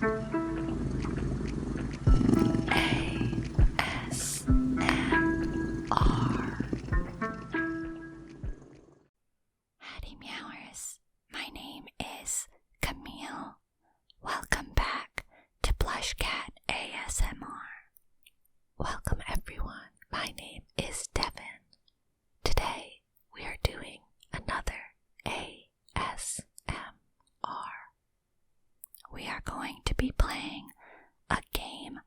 Howdy Meowers, my name is Camille. Welcome back to BlushCat ASMR. Welcome everyone, my name is Devin. Today we are doing another ASMR. We are going to be playing a game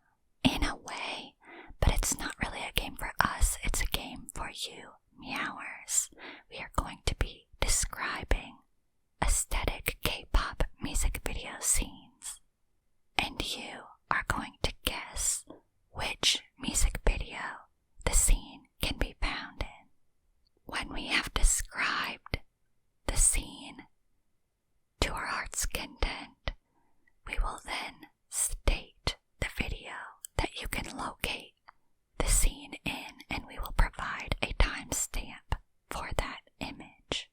in a way, but it's not really a game for us, it's a game for you, Meowers. We are going to be describing aesthetic K-pop music video scenes, and you are going to guess which music video the scene can be found in. When we have described the scene to our heart's content, we will then state the video that you can locate the scene in, and we will provide a timestamp for that image.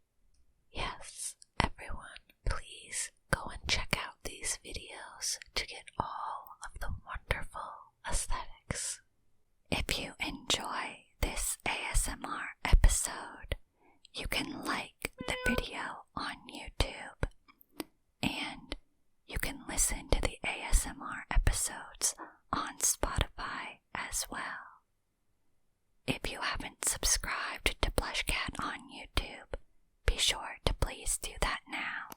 Yes, everyone, please go and check out these videos to get all of the wonderful aesthetics. If you enjoy this ASMR episode, you can like the video on YouTube, and you can listen to the ASMR episodes on Spotify as well. If you haven't subscribed to BlushCat on YouTube, be sure to please do that now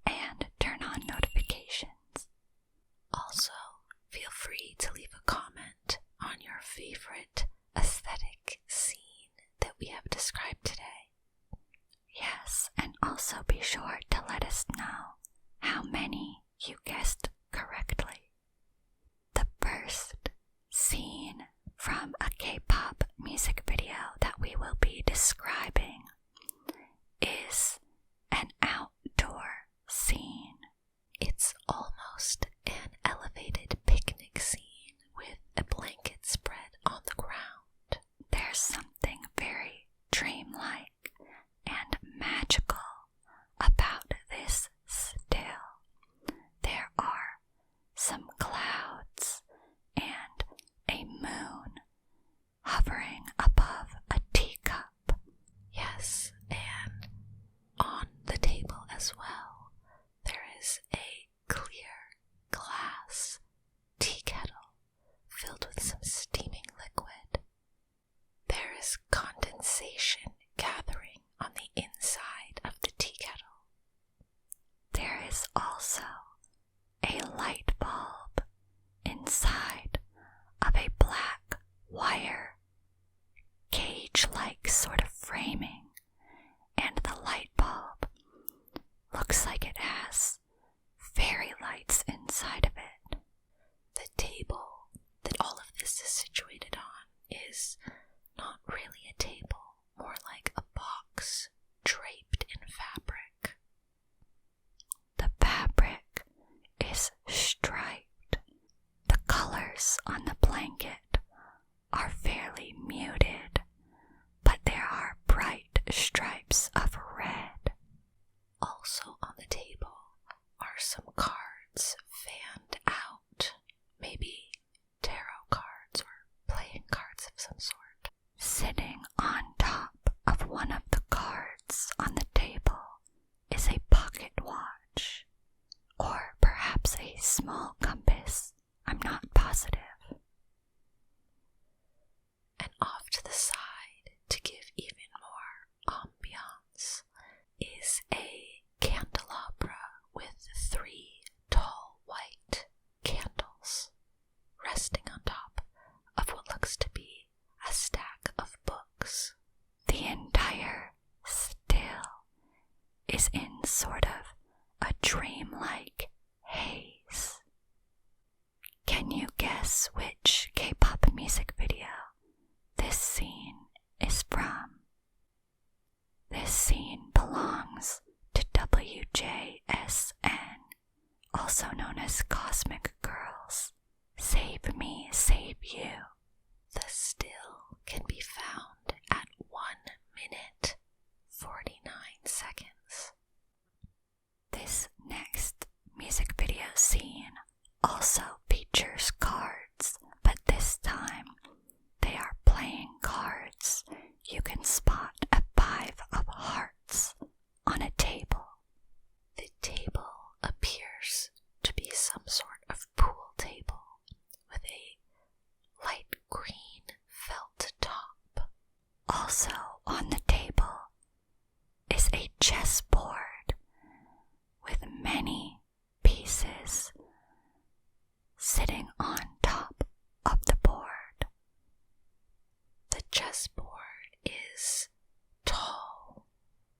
and turn on notifications. Also, feel free to leave a comment on your favorite aesthetic scene that we have described today. Yes, and also be sure to let us know how many you guessed correctly. The first scene from a K-pop music video that we will be describing is an outdoor scene. It's almost an elevated picnic scene with a blanket spread on the ground. There's something very dreamlike and magical about this still. There are some clouds and a moon hovering above a teacup. Yes, and on the table as well, there is a clear glass tea kettle filled with some steaming liquid. There is condensation gathering on the inside of the tea kettle. There is also a light bulb inside of a black wire cage-like sort of framing, and the light bulb looks like it has fairy lights inside of it. The table that all of this is situated on is not really a table, more like a box draped in fabric. The fabric is striped. The colors on the blanket are fairly muted, but there are bright stripes of red. Also on the table are some cards fanned out, maybe tarot cards or playing cards of some sort. Sitting on top of one of the cards on the table is a pocket watch, or perhaps a small compass. I'm not positive. And off to the side, to give even more ambiance, is a candelabra with 3 tall white candles resting on top of what looks to be a stack of books. The entire still is in sort of a dreamlike haze. Can you guess which K-pop music video this scene is from? This scene belongs to WJSN, also known as Cosmic Girls. Save Me, Save You. The still can be found at 1 minute 49 seconds. This next music video scene also you can spot a 5 of hearts on a table. The table appears to be some sort of pool table with a light green felt top. Also on the table is a chessboard with many pieces sitting on top of the board. The chessboard is tall,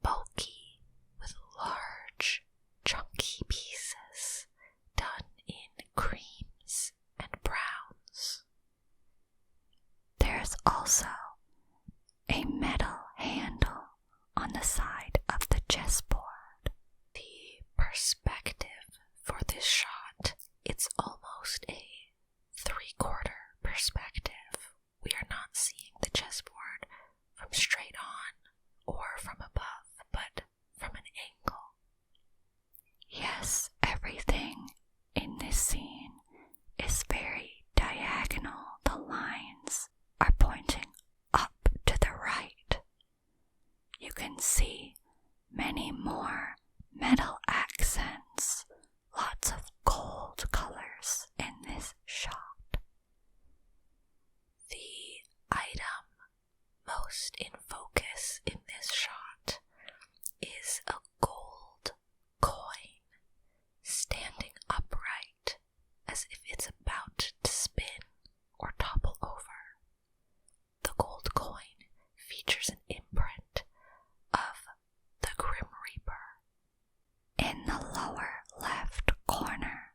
bulky, with large, chunky pieces done in creams and browns. There's also a metal handle on the side of the chessboard. The perspective for this shot, it's almost a 3/4 perspective. We are not seeing the chessboard from straight on or from above, but from an angle. Yes, everything in this scene is very diagonal. The lines are pointing up to the right. You can see many more metal accents, lots of gold colors in this shot. The item most in focus in this shot is a gold coin standing upright as if it's about to spin or topple over. The gold coin features an imprint of the Grim Reaper. In the lower left corner,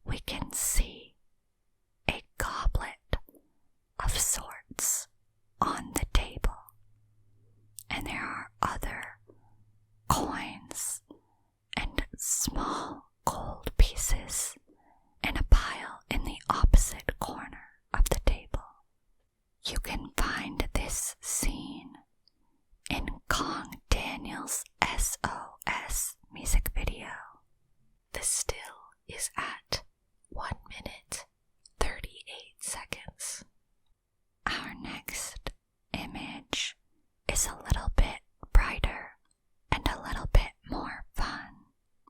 we can see a goblet of sorts on the table, and there are other coins and small gold pieces in a pile in the opposite corner of the table. You can find this scene in Kong Daniel's SOS music video. The still is at 1 minute 38 seconds. Our next image is a little bit brighter and a little bit more fun.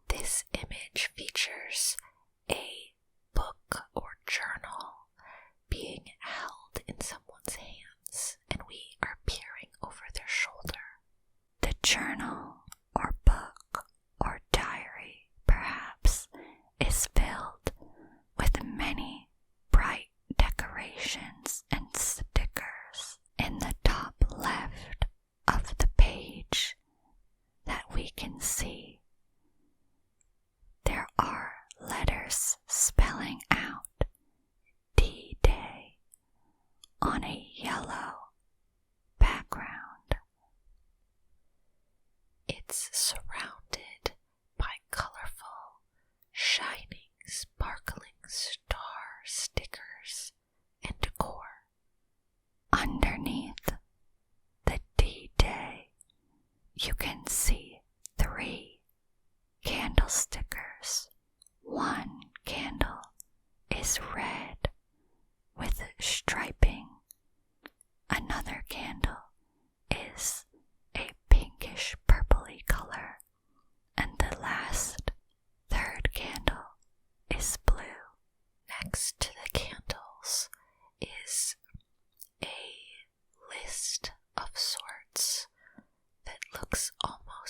This image features a book or journal being held in someone's hands, and we are peering over their shoulder. The journal or book or diary, perhaps, is filled with many bright decorations and stickers. In the top left of the page that we can see, there are letters spelling out D-Day on a yellow background. It's surrounded by colorful, shining, sparkling star stickers and decor. Underneath the D-Day, you can see 3 candle stickers. One candle is red with striping. Another candle is a pinkish purpley color. And the last, 3rd candle is blue. Next to the candles is a list of sorts that looks almost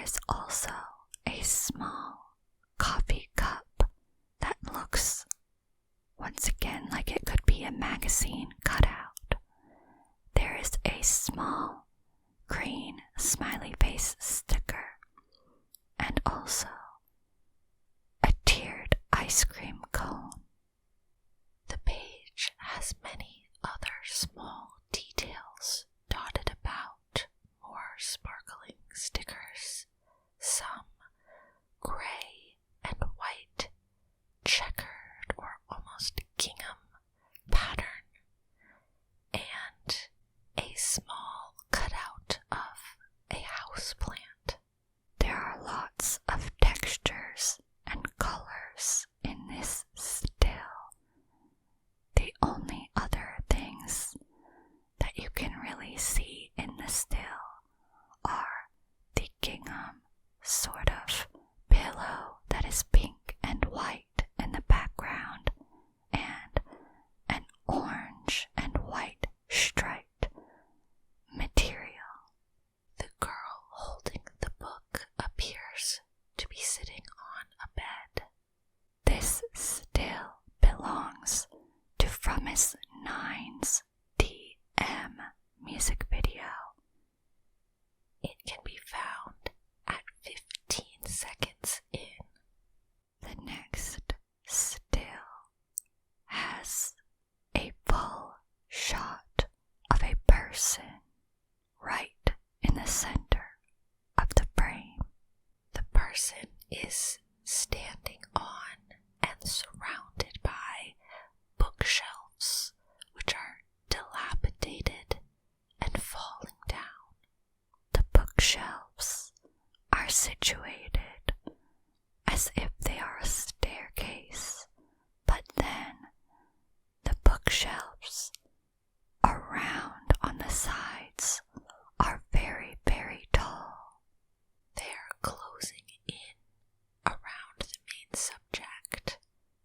is also a small coffee cup that looks, once again, like it could be a magazine cutout. There is a small green smiley face sticker and also a tiered ice cream cone. The page has many other small details dotted about, more sparkling stickers, some gray and white, checkered or almost gingham pattern, and a small cutout of a houseplant. There are lots of textures and colors in this still. The only other things that you can really see in the still are the gingham sort of pillow that is pink and white in the background and an orange and white striped material. The girl holding the book appears to be sitting on a bed. This still belongs to Fromis 9's DM music video. It can be found at 15 seconds in. The next still has a full shot of a person right in the center of the frame. The person is standing on and surrounded by bookshelves, which are dilapidated and falling down. The bookshelves are situated as if they are a staircase, but then the bookshelves around on the sides are very, very tall. They are closing in around the main subject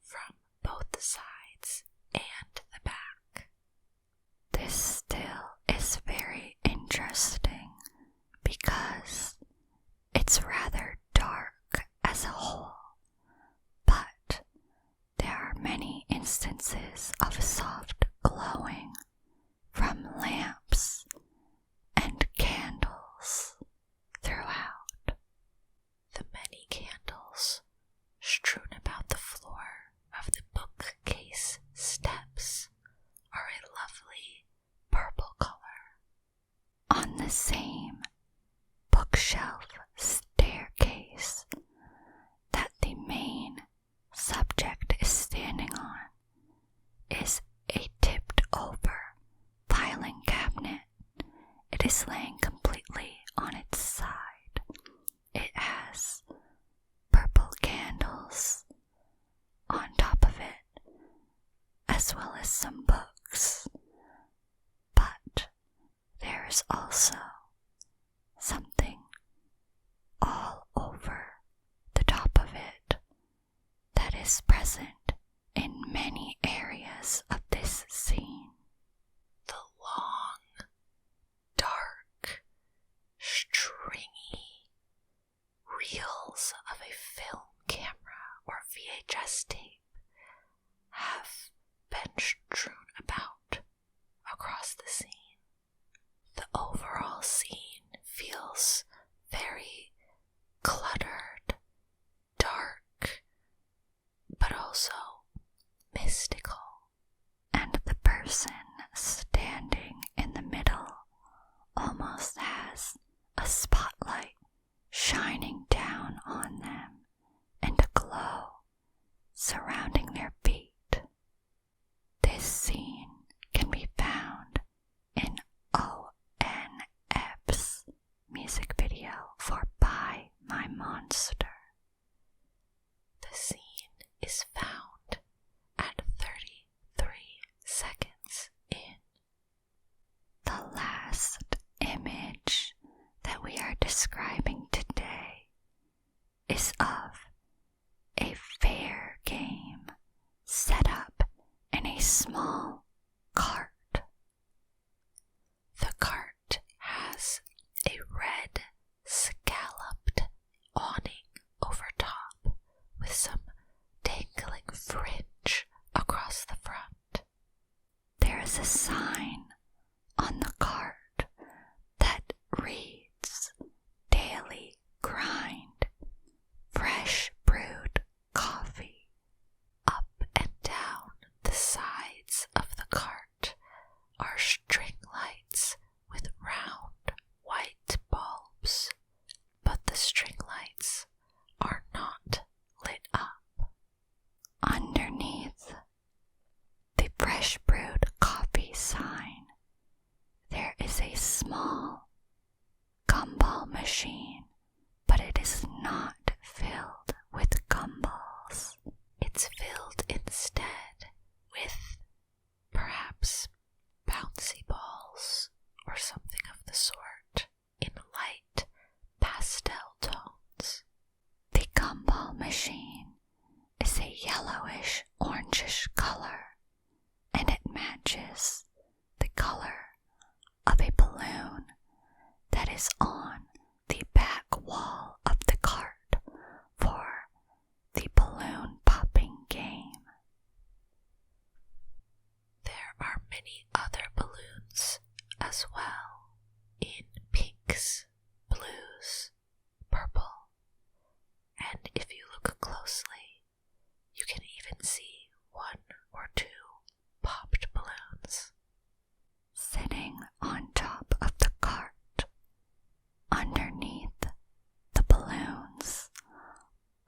from both the sides and the back. This still is very interesting because it's rather dark as a whole, but there are many instances of soft glowing from lamps and candles throughout. The many candles strewn about the floor of the bookcase steps are a lovely purple color. On the same bookshelf staircase that the main subject is standing on is a tipped over filing cabinet. It is laying completely on its side. It has purple candles on top of it, as well as some books. But there is also something all over the top of it that is present in many areas of this scene. The long, dark, stringy reels of a film camera or VHS tape have been strewn about across the scene. The overall scene feels very cluttered, dark, but also mystical. And the person standing in the middle almost has a spotlight shining down on them and a glow surrounding their feet. This scene can be found in ONF's music video for Buy My Monster. The scene is found at 33 seconds in. The last image that we are describing today is of a fair game set up in a small cart. The cart has a red scalloped yellowish orangish color, and it matches the color of a balloon that is on the back wall of the cart for the balloon popping game. There are many other balloons as well, in pinks, blues, purple, and if you look closely, you can even see one or two popped balloons. Sitting on top of the cart, underneath the balloons,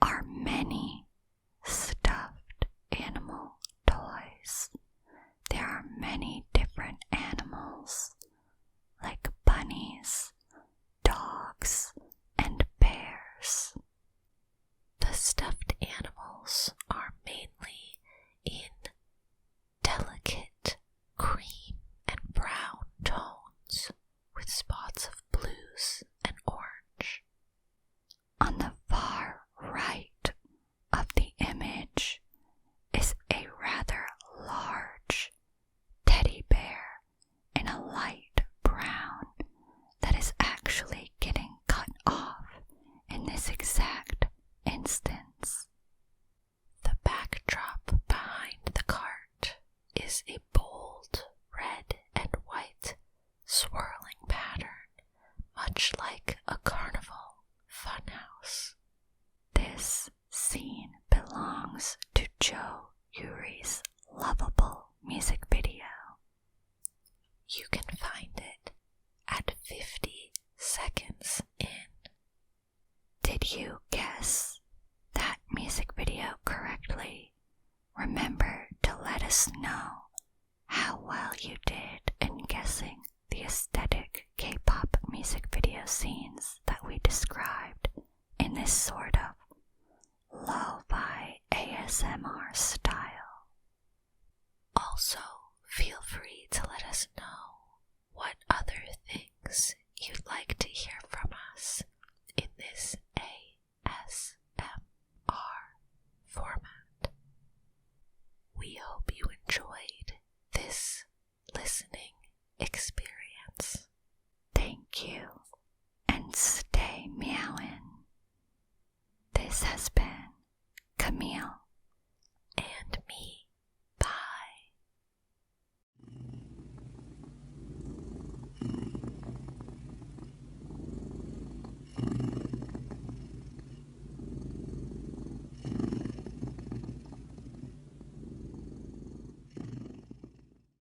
are many stuffed animal toys. There are many different animals, like bunnies, dogs, and bears. The stuffed animals are mainly in delicate cream and brown tones with spots of blues and orange. On the far right of the image is a rather large teddy bear in a light brown that is actually getting cut off in this exact instance. The backdrop behind the cart is a bold red and white swirling pattern, much like a carnival funhouse. This scene belongs to Joe Yuri's lovable music video. You can find it at 50 seconds in. Did you guess that music video correctly? Remember to let us know how well you did in guessing the aesthetic K-pop music video scenes that we described in this sort of lo-fi ASMR style. Also, feel free to let us know what other things you'd like to hear from us in this ASMR format. We hope you enjoyed this listening experience. Thank you, and stay meowin'. This has been